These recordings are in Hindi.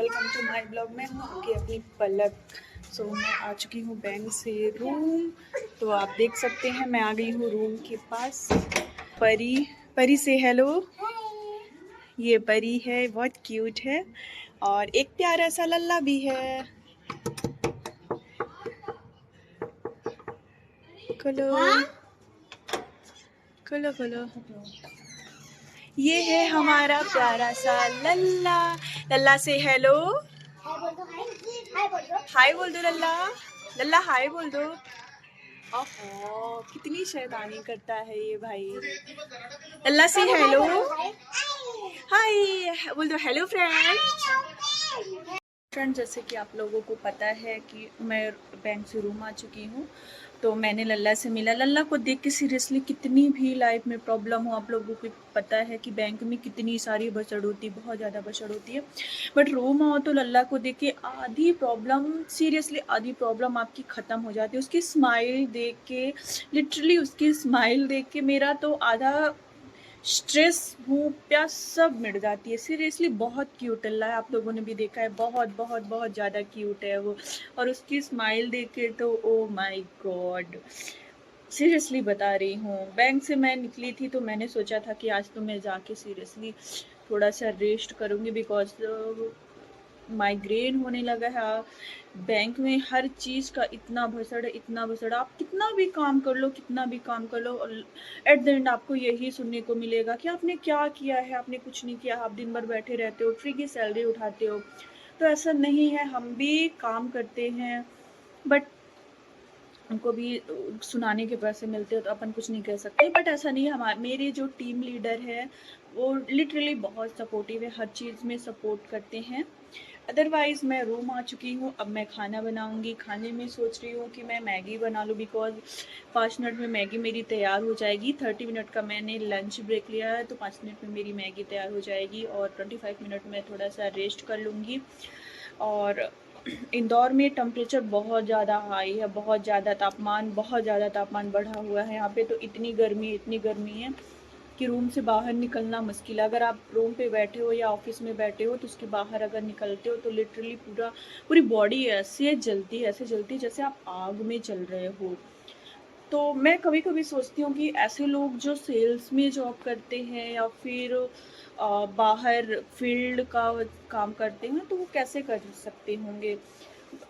Welcome to my blog. मैं हूँ आपकी अपनी पलक। मैं आ चुकी हूँ बैंक से रूम। तो आप देख सकते हैं मैं आ गई हूँ रूम के पास। परी परी से हेलो। ये परी है, बहुत क्यूट है। और एक प्यारा सा लल्ला भी है। खोलो खोलो खोलो। ये है हमारा प्यारा सा लल्ला। लल्ला से हेलो। हाय बोल दो लल्ला। लल्ला हाय बोल दो। ओहो, कितनी शैतानी करता है ये भाई। लल्ला से हेलो। हाय बोल दो हेलो फ्रेंड। जैसे कि आप लोगों को पता है कि मैं बैंक से रूम आ चुकी हूँ। तो मैंने लल्ला से मिला। लल्ला को देख के सीरियसली कितनी भी लाइफ में प्रॉब्लम हो, आप लोगों को पता है कि बैंक में कितनी सारी बचड़ होती है, बहुत ज़्यादा बचड़ होती है। बट रूम आओ तो लल्ला को देख के आधी प्रॉब्लम, सीरियसली आधी प्रॉब्लम आपकी ख़त्म हो जाती है। उसकी स्माइल देख के, लिटरली उसकी स्माइल देख के मेरा तो आधा स्ट्रेस, भूख प्यास सब मिट जाती है। सीरियसली बहुत क्यूट है, आप लोगों ने भी देखा है, बहुत बहुत बहुत ज़्यादा क्यूट है वो। और उसकी स्माइल देख के तो ओ माय गॉड, सीरियसली बता रही हूँ। बैंक से मैं निकली थी तो मैंने सोचा था कि आज तो मैं जाके सीरियसली थोड़ा सा रेस्ट करूँगी, बिकॉज माइग्रेन होने लगा है। बैंक में हर चीज़ का इतना भसड़ है, इतना भसड़। आप कितना भी काम कर लो, कितना भी काम कर लो, और एट द एंड आपको यही सुनने को मिलेगा कि आपने क्या किया है। आपने कुछ नहीं किया, आप दिन भर बैठे रहते हो, फ्री की सैलरी उठाते हो। तो ऐसा नहीं है, हम भी काम करते हैं, बट उनको भी सुनाने के पैसे मिलते हो तो अपन कुछ नहीं कह सकते। बट ऐसा नहीं है। हमारे मेरे जो टीम लीडर है वो लिटरली बहुत सपोर्टिव है, हर चीज़ में सपोर्ट करते हैं। अदरवाइज़ मैं रूम आ चुकी हूँ। अब मैं खाना बनाऊँगी। खाने में सोच रही हूँ कि मैं मैगी बना लूँ, बिकॉज 5 मिनट में मैगी मेरी तैयार हो जाएगी। 30 मिनट का मैंने लंच ब्रेक लिया है, तो 5 मिनट में मेरी मैगी तैयार हो जाएगी और 25 मिनट में थोड़ा सा रेस्ट कर लूँगी। और इंदौर में टेम्परेचर बहुत ज़्यादा हाई है, बहुत ज़्यादा तापमान बढ़ा हुआ है यहाँ पे। तो इतनी गर्मी है कि रूम से बाहर निकलना मुश्किल है। अगर आप रूम पे बैठे हो या ऑफिस में बैठे हो तो उसके बाहर अगर निकलते हो तो लिटरली पूरी बॉडी ऐसे जलती है जैसे आप आग में जल रहे हो। तो मैं कभी कभी सोचती हूँ कि ऐसे लोग जो सेल्स में जॉब करते हैं या फिर बाहर फील्ड का काम करते हैं तो वो कैसे कर सकते होंगे।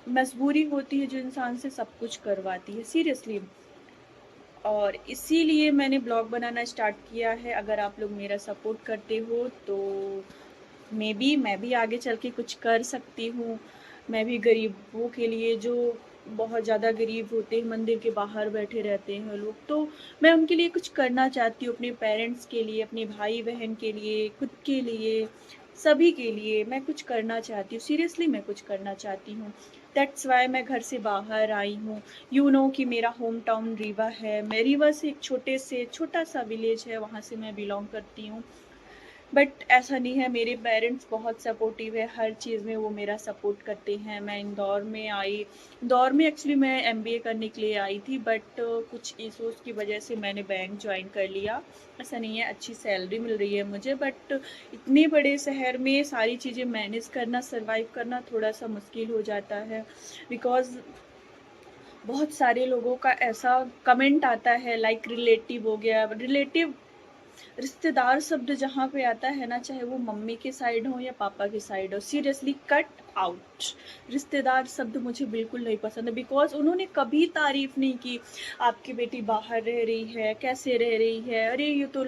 मजबूरी होती है जो इंसान से सब कुछ करवाती है, सीरियसली। और इसीलिए मैंने ब्लॉग बनाना स्टार्ट किया है। अगर आप लोग मेरा सपोर्ट करते हो तो मैं भी आगे चल के कुछ कर सकती हूँ। मैं भी गरीबों के लिए, जो बहुत ज़्यादा गरीब होते हैं, मंदिर के बाहर बैठे रहते हैं लोग, तो मैं उनके लिए कुछ करना चाहती हूँ। अपने पेरेंट्स के लिए, अपने भाई बहन के लिए, खुद के लिए, सभी के लिए मैं कुछ करना चाहती हूँ। सीरियसली मैं कुछ करना चाहती हूँ। दैट्स वाई मैं घर से बाहर आई हूँ। यू नो कि मेरा होम टाउन रीवा है। मैं रीवा से एक छोटा सा विलेज है, वहाँ से मैं बिलोंग करती हूँ। बट ऐसा नहीं है, मेरे पेरेंट्स बहुत सपोर्टिव है, हर चीज़ में वो मेरा सपोर्ट करते हैं। मैं इंदौर में एक्चुअली मैं एमबीए करने के लिए आई थी, बट कुछ इश्यूज़ की वजह से मैंने बैंक ज्वाइन कर लिया। ऐसा नहीं है, अच्छी सैलरी मिल रही है मुझे, बट इतने बड़े शहर में सारी चीज़ें मैनेज करना, सर्वाइव करना थोड़ा सा मुश्किल हो जाता है। बिकॉज़ बहुत सारे लोगों का ऐसा कमेंट आता है, लाइक रिलेटिव हो गया। रिश्तेदार शब्द जहाँ पे आता है ना, चाहे वो मम्मी के साइड हो या पापा के साइड हो, सीरियसली कट आउट। रिश्तेदार शब्द मुझे बिल्कुल नहीं पसंद है, बिकॉज उन्होंने कभी तारीफ नहीं की आपकी बेटी बाहर रह रही है, कैसे रह रही है, अरे ये तो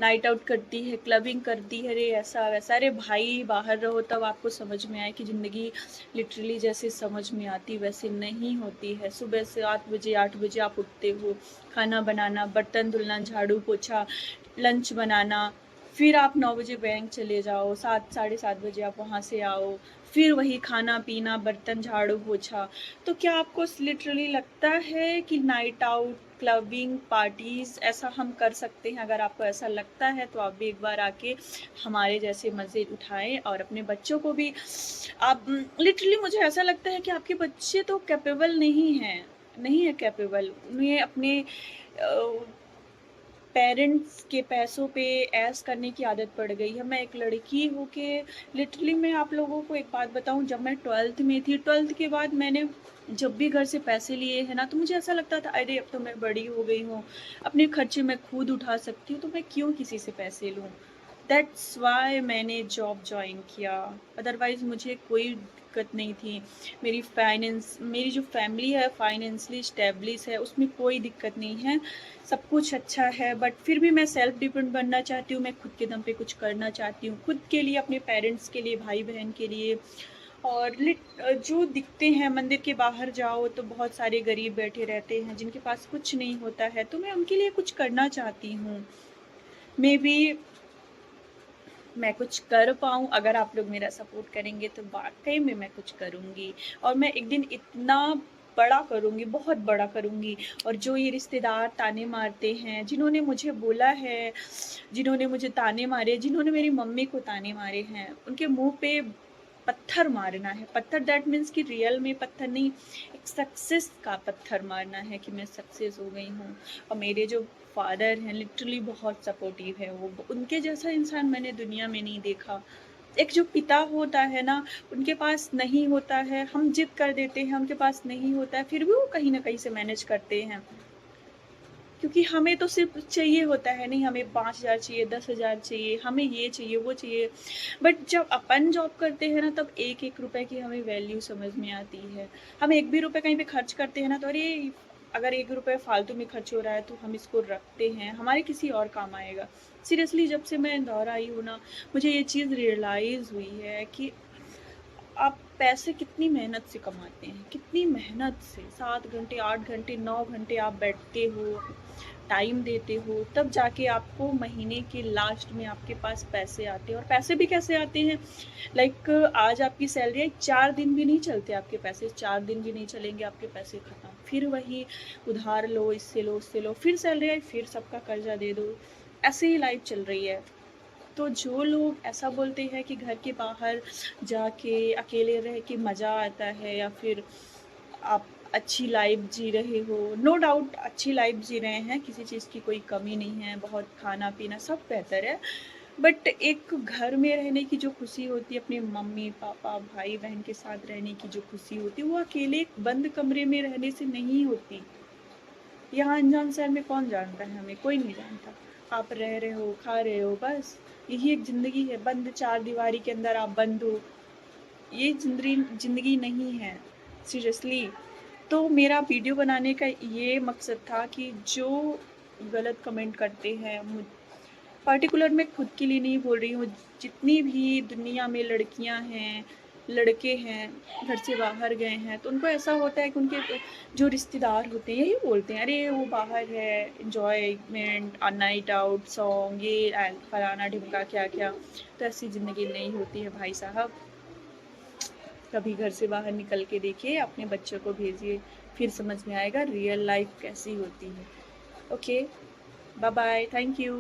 नाइट आउट करती है, क्लबिंग करती है, अरे ऐसा वैसा। अरे भाई, बाहर रहो तब आपको समझ में आए कि ज़िंदगी लिटरली जैसे समझ में आती वैसे नहीं होती है। सुबह से 8 बजे आप उठते हो, खाना बनाना, बर्तन धुलना, झाड़ू पोछा, लंच बनाना, फिर आप 9 बजे बैंक चले जाओ, 7 साढ़े 7 बजे आप वहाँ से आओ, फिर वही खाना पीना, बर्तन झाड़ू पोछा। तो क्या आपको लिटरली लगता है कि नाइट आउट, क्लबिंग, पार्टीज़ ऐसा हम कर सकते हैं? अगर आपको ऐसा लगता है तो आप भी एक बार आके हमारे जैसे मज़े उठाएं और अपने बच्चों को भी आप, लिटरली मुझे ऐसा लगता है कि आपके बच्चे तो कैपेबल नहीं है कैपेबल। उन्हें अपने पेरेंट्स के पैसों पे ऐश करने की आदत पड़ गई है। मैं एक लड़की हूँ कि लिटरली मैं आप लोगों को एक बात बताऊँ, जब मैं 12th में थी, 12th के बाद मैंने जब भी घर से पैसे लिए हैं ना, तो मुझे ऐसा लगता था अरे अब तो मैं बड़ी हो गई हूँ, अपने खर्चे मैं खुद उठा सकती हूँ, तो मैं क्यों किसी से पैसे लूँ? दैट्स व्हाई मैंने जॉब जॉइन किया, अदरवाइज़ मुझे कोई दिक्कत नहीं थी। मेरी जो फैमिली है फाइनेंशियली स्टेब्लिश है, उसमें कोई दिक्कत नहीं है, सब कुछ अच्छा है। बट फिर भी मैं सेल्फ डिपेंड बनना चाहती हूँ, मैं खुद के दम पे कुछ करना चाहती हूँ, खुद के लिए, अपने पेरेंट्स के लिए, भाई-बहन के लिए। और जो दिखते हैं, मंदिर के बाहर जाओ तो बहुत सारे गरीब बैठे रहते हैं, जिनके पास कुछ नहीं होता है, तो मैं उनके लिए कुछ करना चाहती हूँ। मेबी मैं कुछ कर पाऊँ, अगर आप लोग मेरा सपोर्ट करेंगे तो वाक़ई में मैं कुछ करूँगी, और मैं एक दिन इतना बड़ा करूँगी, बहुत बड़ा करूँगी। और जो ये रिश्तेदार ताने मारते हैं, जिन्होंने मुझे बोला है, जिन्होंने मुझे ताने मारे, जिन्होंने मेरी मम्मी को ताने मारे हैं, उनके मुँह पे पत्थर मारना है। पत्थर दैट मीन्स कि रियल में पत्थर नहीं, एक सक्सेस का पत्थर मारना है कि मैं सक्सेस हो गई हूँ। और मेरे जो फादर हैं लिटरली बहुत सपोर्टिव है वो, उनके जैसा इंसान मैंने दुनिया में नहीं देखा। एक जो पिता होता है ना, उनके पास नहीं होता है, हम ज़िद कर देते हैं, उनके पास नहीं होता है, फिर भी वो कहीं न कहीं से मैनेज करते हैं। क्योंकि हमें तो सिर्फ़ चाहिए होता है, नहीं हमें 5,000 चाहिए, 10,000 चाहिए, हमें ये चाहिए, वो चाहिए। बट जब अपन जॉब करते हैं ना, तब एक-एक रुपए की हमें वैल्यू समझ में आती है। हम एक भी रुपए कहीं पे खर्च करते हैं ना, तो अरे! अगर 1 रुपए फालतू में खर्च हो रहा है, तो हम इसको रखते हैं, हमारे किसी और काम आएगा। सीरियसली जब से मैं इंदौर आई हूँ ना, मुझे ये चीज़ रियलाइज़ हुई है कि आप पैसे कितनी मेहनत से कमाते हैं, कितनी मेहनत से 7 घंटे, 8 घंटे, 9 घंटे आप बैठते हो, टाइम देते हो, तब जाके आपको महीने के लास्ट में आपके पास पैसे आते हैं। और पैसे भी कैसे आते हैं, लाइक आज आपकी सैलरी है, 4 दिन भी नहीं चलते आपके पैसे, 4 दिन भी नहीं चलेंगे, आपके पैसे खत्म। फिर वही उधार लो, इससे लो, उससे लो, फिर सैलरी आई, फिर सबका कर्जा दे दो। ऐसे ही लाइफ चल रही है। तो जो लोग ऐसा बोलते हैं कि घर के बाहर जाके अकेले रह के मज़ा आता है, या फिर आप अच्छी लाइफ जी रहे हो, नो डाउट अच्छी लाइफ जी रहे हैं, किसी चीज़ की कोई कमी नहीं है, बहुत खाना-पीना सब बेहतर है। बट एक घर में रहने की जो खुशी होती है, अपने मम्मी-पापा, भाई-बहन के साथ रहने की जो खुशी होती है, वो अकेले एक बंद कमरे में रहने से नहीं होती। यहाँ अनजान शहर में कौन जानता है हमें? कोई नहीं जानता। आप रह रहे हो, खा रहे हो, बस यही एक ज़िंदगी है। बंद चारदीवारी के अंदर आप बंद हो, ये ज़िंदगी नहीं है, सीरियसली। तो मेरा वीडियो बनाने का ये मकसद था कि जो गलत कमेंट करते हैं, पर्टिकुलर मैं खुद के लिए नहीं बोल रही हूँ, जितनी भी दुनिया में लड़कियाँ हैं, लड़के हैं, घर से बाहर गए हैं, तो उनको ऐसा होता है कि उनके जो रिश्तेदार होते हैं, यही बोलते हैं, "अरे! वो बाहर है, एन्जॉयमेंट, नाइट आउट, सॉन्ग, ये फलाना-ढिमका क्या-क्या।" तो ऐसी ज़िंदगी नहीं होती है भाई साहब। कभी घर से बाहर निकल के देखिए, अपने बच्चों को भेजिए, फिर समझ में आएगा रियल लाइफ़ कैसी होती है। Okay, bye-bye, thank you.